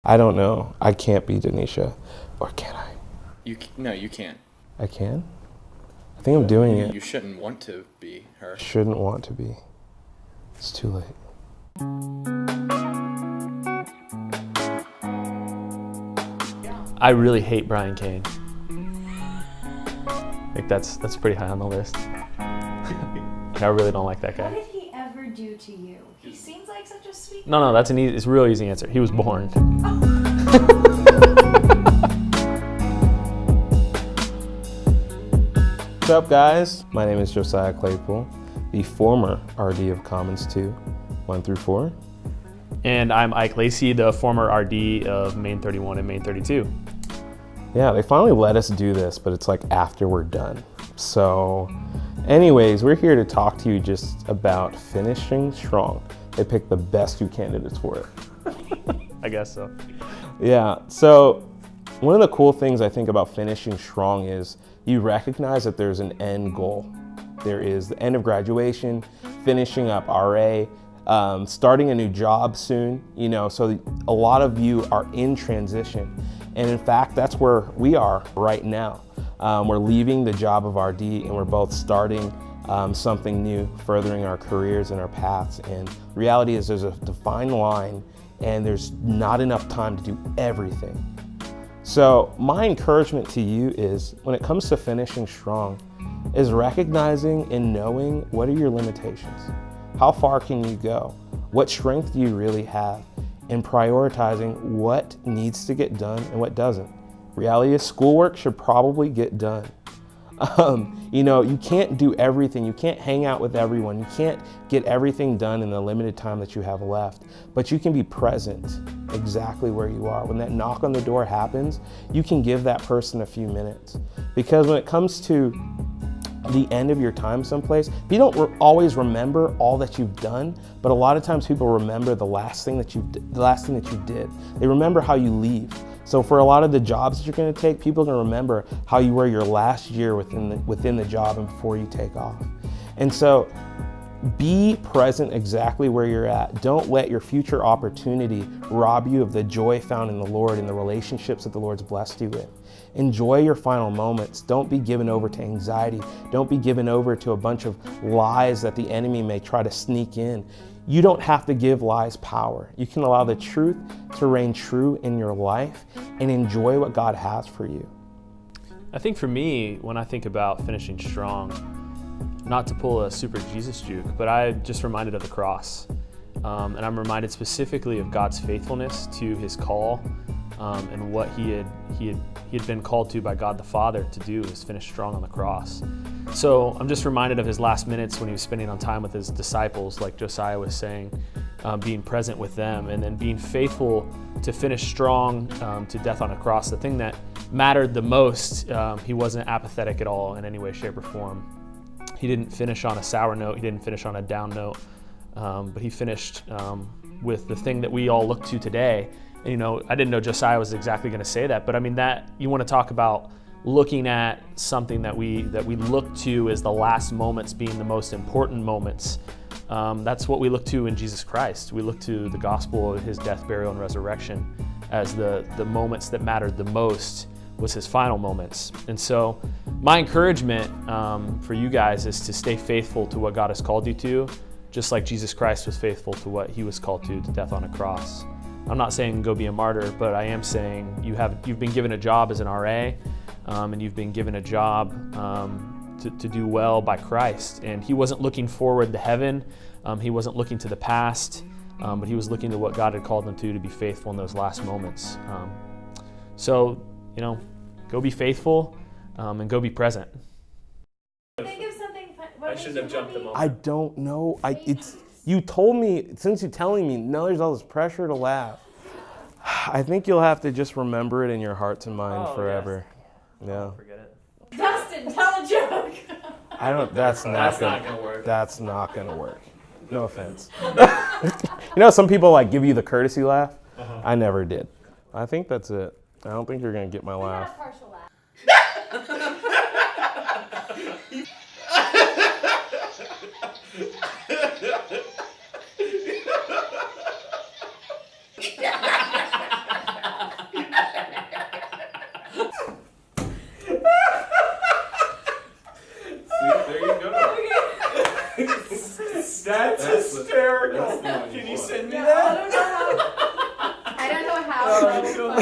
I don't know. I can't be Denisha. Or can I? No, you can't. I can? I think I'm doing it. You shouldn't want to be her. Shouldn't want to be. It's too late. I really hate Brian Kane. I think that's pretty high on the list. I really don't like that What guy. did he ever do to you? He seems like such a sweet No, that's it's a real easy answer. He was born. What's up, guys? My name is Josiah Claypool, the former RD of Commons 2, 1 through 4. And I'm Ike Lacey, the former RD of Main 31 and Main 32. Yeah, they finally let us do this, but it's like after we're done. So anyways, we're here to talk to you just about finishing strong. They picked the best 2 candidates for it. I guess so. Yeah, so one of the cool things I think about finishing strong is you recognize that there's an end goal. There is the end of graduation, finishing up RA, starting a new job soon, so a lot of you are in transition. And in fact, that's where we are right now. We're leaving the job of RD and we're both starting something new, furthering our careers and our paths. And the reality is there's a defined line and there's not enough time to do everything. So my encouragement to you is when it comes to finishing strong is recognizing and knowing what are your limitations. How far can you go? What strength do you really have? And prioritizing what needs to get done and what doesn't. Reality is schoolwork should probably get done. You can't do everything. You can't hang out with everyone. You can't get everything done in the limited time that you have left, but you can be present exactly where you are. When that knock on the door happens, you can give that person a few minutes. Because when it comes to the end of your time someplace, you don't always remember all that you've done, but a lot of times people remember the last thing that you did. They remember how you leave. So for a lot of the jobs that you're going to take, people are going to remember how you were your last year within the job and before you take off. And so be present exactly where you're at. Don't let your future opportunity rob you of the joy found in the Lord and the relationships that the Lord's blessed you with. Enjoy your final moments. Don't be given over to anxiety. Don't be given over to a bunch of lies that the enemy may try to sneak in. You don't have to give lies power. You can allow the truth to reign true in your life and enjoy what God has for you. I think for me, when I think about finishing strong, not to pull a super Jesus juke, but I'm just reminded of the cross. And I'm reminded specifically of God's faithfulness to his call and what he had been called to by God the Father to do is finish strong on the cross. So I'm just reminded of his last minutes when he was spending on time with his disciples, like Josiah was saying, being present with them and then being faithful to finish strong to death on a cross. The thing that mattered the most, he wasn't apathetic at all in any way, shape, or form. He didn't finish on a sour note. He didn't finish on a down note, but he finished with the thing that we all look to today. And, I didn't know Josiah was exactly going to say that, but I mean that you want to talk about looking at something that we look to as the last moments being the most important moments. That's what we look to in Jesus Christ. We look to the gospel of his death, burial, and resurrection as the moments that mattered the most was his final moments. And so my encouragement for you guys is to stay faithful to what God has called you to, just like Jesus Christ was faithful to what he was called to death on a cross. I'm not saying go be a martyr, but I am saying you've been given a job as an RA, and you've been given a job to do well by Christ. And he wasn't looking forward to heaven. He wasn't looking to the past, but he was looking to what God had called him to be faithful in those last moments. So, go be faithful and go be present. Think of something fun. I shouldn't have jumped the moment. I don't know. You told me, since you're telling me, now there's all this pressure to laugh. I think you'll have to just remember it in your hearts and mind forever. Yes. Yeah. Forget it. Dustin, tell a joke. That's not gonna work. That's not gonna work. No offense. Some people give you the courtesy laugh. I never did. I think that's it. I don't think you're gonna get my laugh. Not a partial laugh. That's hysterical. that's the one you Can you want. send me I that? don't know how. I don't know how. Oh,